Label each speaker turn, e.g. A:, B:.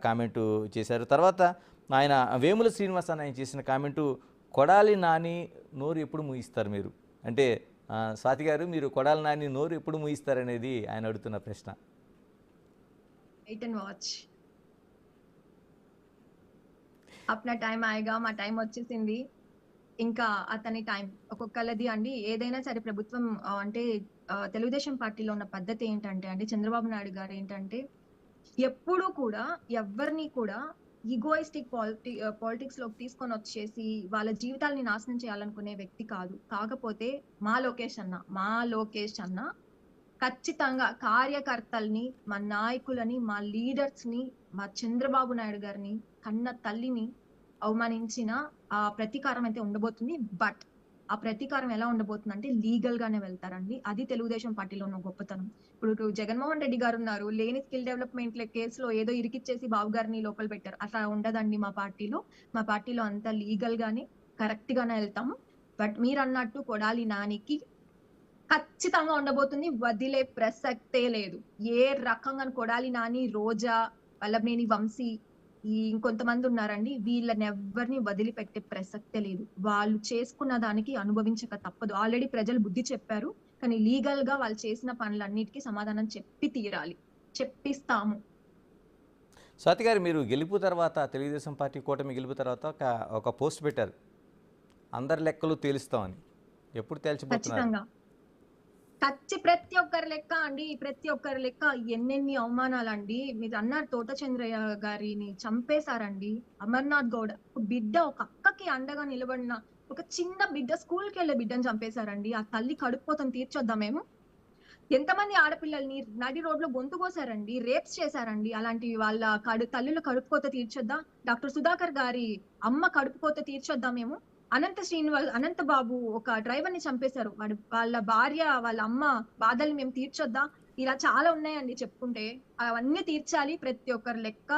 A: కామెంటు చేశారు. తర్వాత ఆయన వేముల శ్రీనివాస్ అని ఆయన చేసిన కామెంటు, "కొడాలి నాని నోరు ఎప్పుడు మూయిస్తారు మీరు?" అంటే స్వాతి గారు, మీరు కొడాలి నాని నోరు ఎప్పుడు మూయిస్తారనేది ఆయన అడుగుతున్న ప్రశ్న.
B: Wait and watch. అప్నా టైం ఆయేగా, మా టైం వచ్చేసింది. ఇంకా అతని టైం ఒక్కొక్కళ్ళది అండి. ఏదైనా సరే ప్రభుత్వం అంటే తెలుగుదేశం పార్టీలో ఉన్న పద్ధతి ఏంటంటే అండి, చంద్రబాబు నాయుడు గారు ఏంటంటే ఎప్పుడూ కూడా ఎవ్వరిని కూడా ఈగోయిస్టిక్ పాలిటిక్స్ లోకి తీసుకొని వచ్చేసి వాళ్ళ జీవితాల్ని నాశనం చేయాలనుకునే వ్యక్తి కాదు. కాకపోతే మా లోకేష్ అన్న ఖచ్చితంగా కార్యకర్తల్ని, మా నాయకులని, మా లీడర్స్ ని, మా చంద్రబాబు నాయుడు గారిని, కన్న తల్లిని అవమానించిన ప్రతీకారం అయితే ఉండబోతుంది. బట్ ఆ ప్రతీకారం ఎలా ఉండబోతుందంటే లీగల్ గానే వెళ్తారండి. అది తెలుగుదేశం పార్టీలో ఉన్న గొప్పతనం. ఇప్పుడు జగన్మోహన్ రెడ్డి గారు ఉన్నారు. లేని స్కిల్ డెవలప్‌మెంట్ కేసులో ఏదో ఇరికిచ్చేసి బాబు గారిని లోపల పెట్టారు. అట్లా ఉండదండి మా పార్టీలో. మా పార్టీలో అంతా లీగల్ గానే, కరెక్ట్ గానే వెళ్తాము. బట్ మీరన్నట్టు కొడాలి నానికి ఖచ్చితంగా ఉండబోతుంది. వదిలే ప్రసక్తే లేదు. ఏ రకంగా కొడాలి నాని, రోజా, వల్లభనేని వంశీ ఇంకొంతమంది ఉన్నారండి. వీళ్ళనెవ్వరిని వదిలిపెట్టే ప్రసక్తే లేదు. వాళ్ళు చేసుకున్న దానికి అనుభవించక తప్పదు. ఆల్రెడీ ప్రజలు బుద్ధి చెప్పారు. కానీ లీగల్‌గా వాళ్ళు చేసిన పనులన్నిటికి సమాధానం చెప్పి తీరాలి. చెప్పిస్తాము.
A: స్వాతి గారు, మీరు గెలుపు తర్వాత, తెలుగుదేశం పార్టీ కూటమి గెలుపు తర్వాత ఒక పోస్ట్ పెట్టారు, అందరి లెక్కలు తేలుస్తామని. ఎప్పుడు తేల్చబోతున్నారు?
B: ఖచ్చితంగా. ప్రతి ఒక్కరి లెక్క అండి. ప్రతి ఒక్కరి లెక్క ఎన్నెన్ని అవమానాలండి. మీరన్నారు తోట చంద్రయ్య గారిని చంపేశారండి. అమర్నాథ్ గౌడ్ బిడ్డ, ఒక అక్కకి అండగా నిలబడిన ఒక చిన్న బిడ్డ, స్కూల్‌కెళ్ళే బిడ్డని చంపేశారండి. ఆ తల్లి కడుపుకోతను తీర్చొద్దా మేము? ఎంతమంది ఆడపిల్లల్ని నడి రోడ్లో గొంతు కోసారండి. రేప్స్ చేశారండి. అలాంటి వాళ్ళ తల్లుల కడుపుకోత తీర్చొద్దా? డాక్టర్ సుధాకర్ గారి అమ్మ కడుపుకోత తీర్చొద్దా మేము? అనంత బాబు ఒక డ్రైవర్‌ని చంపేశారు. వాళ్ళ భార్య, వాళ్ళ అమ్మ బాధల్ని మేము తీర్చొద్దా? ఇలా చాలా ఉన్నాయండి చెప్పుకుంటే. అవన్నీ తీర్చాలి. ప్రతి ఒక్కరి లెక్క